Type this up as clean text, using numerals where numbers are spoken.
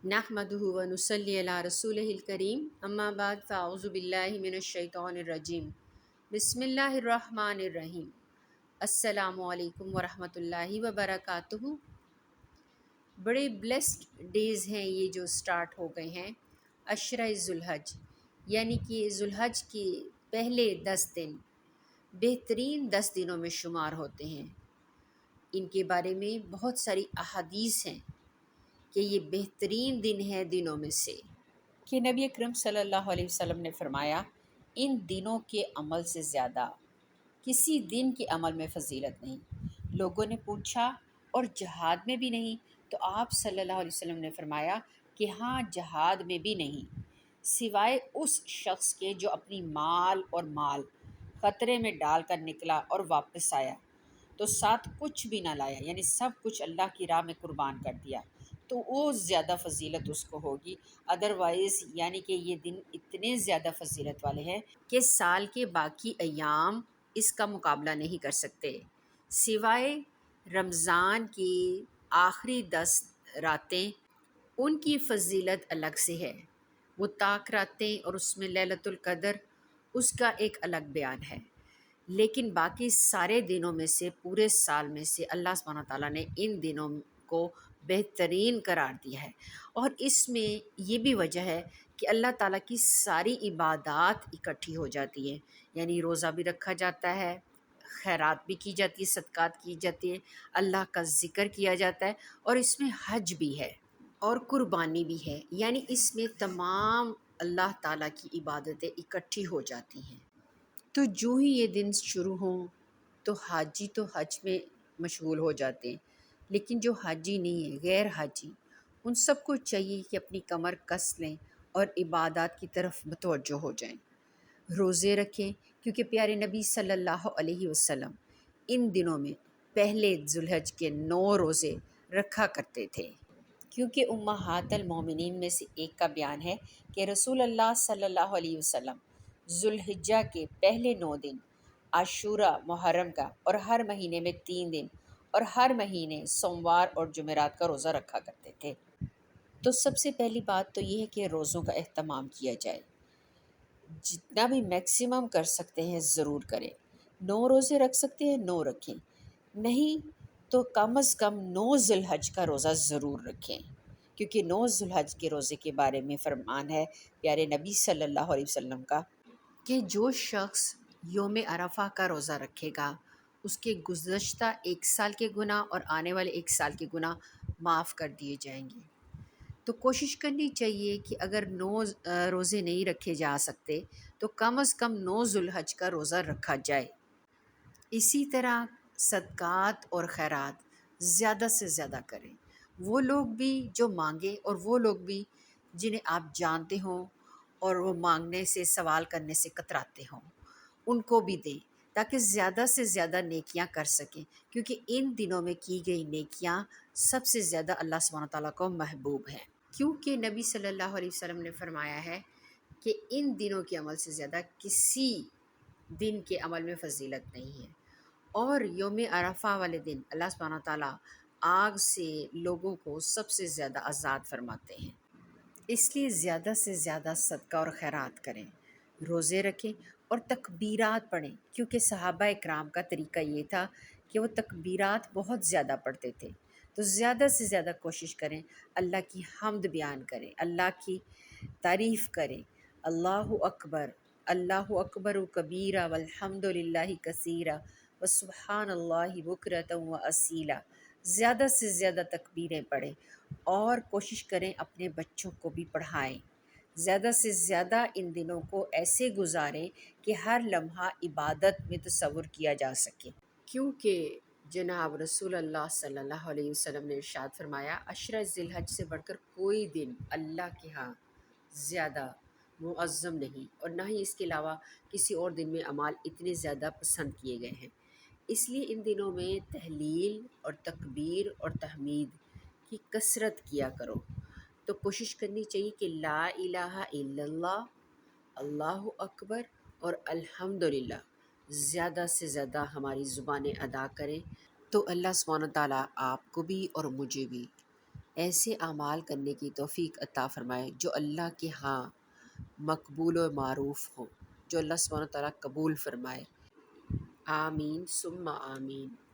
نحمده ونصلي على رسوله الكريم اما بعد فاعوذ باللہ من الشیطان الرجیم بسم اللہ الرحمن الرحیم السلام علیکم ورحمۃ اللہ وبرکاتہ۔ بڑے بلیسڈ ڈیز ہیں یہ جو سٹارٹ ہو گئے ہیں، عشرہ ذوالحج، یعنی کہ ذوالحج کے پہلے 10 دن بہترین 10 دنوں میں شمار ہوتے ہیں۔ ان کے بارے میں بہت ساری احادیث ہیں کہ یہ بہترین دن ہے دنوں میں سے، کہ نبی اکرم صلی اللہ علیہ وسلم نے فرمایا ان دنوں کے عمل سے زیادہ کسی دن کے عمل میں فضیلت نہیں۔ لوگوں نے پوچھا اور جہاد میں بھی نہیں؟ تو آپ صلی اللہ علیہ وسلم نے فرمایا کہ ہاں، جہاد میں بھی نہیں، سوائے اس شخص کے جو اپنی مال خطرے میں ڈال کر نکلا اور واپس آیا تو ساتھ کچھ بھی نہ لایا، یعنی سب کچھ اللہ کی راہ میں قربان کر دیا، تو وہ زیادہ فضیلت اس کو ہوگی۔ ادروائز یعنی کہ یہ دن اتنے زیادہ فضیلت والے ہیں کہ سال کے باقی ایام اس کا مقابلہ نہیں کر سکتے، سوائے رمضان کی آخری 10 راتیں، ان کی فضیلت الگ سے ہے، وہ طاق راتیں اور اس میں لیلۃ القدر، اس کا ایک الگ بیان ہے۔ لیکن باقی سارے دنوں میں سے، پورے سال میں سے، اللہ سبحانہ تعالیٰ نے ان دنوں کو بہترین قرار دیا ہے، اور اس میں یہ بھی وجہ ہے کہ اللہ تعالیٰ کی ساری عبادات اکٹھی ہو جاتی ہیں، یعنی روزہ بھی رکھا جاتا ہے، خیرات بھی کی جاتی ہے، صدقات کی جاتی ہیں، اللہ کا ذکر کیا جاتا ہے، اور اس میں حج بھی ہے اور قربانی بھی ہے، یعنی اس میں تمام اللہ تعالیٰ کی عبادتیں اکٹھی ہو جاتی ہیں۔ تو جو ہی یہ دن شروع ہوں تو حاجی تو حج میں مشغول ہو جاتے ہیں، لیکن جو حاجی نہیں ہے، غیر حاجی، ان سب کو چاہیے کہ اپنی کمر کس لیں اور عبادات کی طرف متوجہ ہو جائیں، روزے رکھیں، کیونکہ پیارے نبی صلی اللہ علیہ وسلم ان دنوں میں پہلے ذوالحج کے 9 روزے رکھا کرتے تھے، کیونکہ امہات المومنین میں سے ایک کا بیان ہے کہ رسول اللہ صلی اللہ علیہ وسلم ذوالحجہ کے پہلے 9 دن، عاشورہ محرم کا، اور ہر مہینے میں 3 دن، اور ہر مہینے سوموار اور جمعرات کا روزہ رکھا کرتے تھے۔ تو سب سے پہلی بات تو یہ ہے کہ روزوں کا اہتمام کیا جائے، جتنا بھی میکسیمم کر سکتے ہیں ضرور کریں۔ 9 روزے رکھ سکتے ہیں 9 رکھیں، نہیں تو کم از کم 9 ذوالحج کا روزہ ضرور رکھیں، کیونکہ 9 ذوالحج کے روزے کے بارے میں فرمان ہے پیارے نبی صلی اللہ علیہ وسلم کا کہ جو شخص یوم عرفہ کا روزہ رکھے گا اس کے گزشتہ 1 سال کے گناہ اور آنے والے 1 سال کے گناہ معاف کر دیے جائیں گے۔ تو کوشش کرنی چاہیے کہ اگر 9 روزے نہیں رکھے جا سکتے تو کم از کم 9 ذوالحج کا روزہ رکھا جائے۔ اسی طرح صدقات اور خیرات زیادہ سے زیادہ کریں، وہ لوگ بھی جو مانگیں اور وہ لوگ بھی جنہیں آپ جانتے ہوں اور وہ مانگنے سے، سوال کرنے سے کتراتے ہوں، ان کو بھی دیں تاکہ زیادہ سے زیادہ نیکیاں کر سکیں، کیونکہ ان دنوں میں کی گئی نیکیاں سب سے زیادہ اللہ سبحانہ تعالیٰ کو محبوب ہیں، کیونکہ نبی صلی اللہ علیہ وسلم نے فرمایا ہے کہ ان دنوں کے عمل سے زیادہ کسی دن کے عمل میں فضیلت نہیں ہے۔ اور یوم عرفہ والے دن اللہ سبحانہ تعالیٰ آگ سے لوگوں کو سب سے زیادہ آزاد فرماتے ہیں، اس لیے زیادہ سے زیادہ صدقہ اور خیرات کریں، روزے رکھیں اور تکبیرات پڑھیں، کیونکہ صحابہ اکرام کا طریقہ یہ تھا کہ وہ تکبیرات بہت زیادہ پڑھتے تھے۔ تو زیادہ سے زیادہ کوشش کریں، اللہ کی حمد بیان کریں، اللہ کی تعریف کریں، اللہ اکبر و کبیرہ والحمد للہ کثیرہ وسبحان اللہ بکرۃ و اصیلا، زیادہ سے زیادہ تکبیریں پڑھیں، اور کوشش کریں اپنے بچوں کو بھی پڑھائیں، زیادہ سے زیادہ ان دنوں کو ایسے گزاریں کہ ہر لمحہ عبادت میں تصور کیا جا سکے، کیونکہ جناب رسول اللہ صلی اللہ علیہ وسلم نے ارشاد فرمایا عشرہ ذوالحج سے بڑھ کر کوئی دن اللہ کے ہاں زیادہ معظم نہیں، اور نہ ہی اس کے علاوہ کسی اور دن میں اعمال اتنے زیادہ پسند کیے گئے ہیں۔ اس لیے ان دنوں میں تہلیل اور تکبیر اور تحمید کی کثرت کیا کرو۔ تو کوشش کرنی چاہیے کہ لا الہ الا اللہ، اللہ اکبر اور الحمدللہ زیادہ سے زیادہ ہماری زبانیں ادا کریں، تو اللہ سبحانہ تعالیٰ آپ کو بھی اور مجھے بھی ایسے اعمال کرنے کی توفیق عطا فرمائے جو اللہ کے ہاں مقبول و معروف ہوں، جو اللہ سبحانہ و تعالیٰ قبول فرمائے۔ آمین ثم آمین۔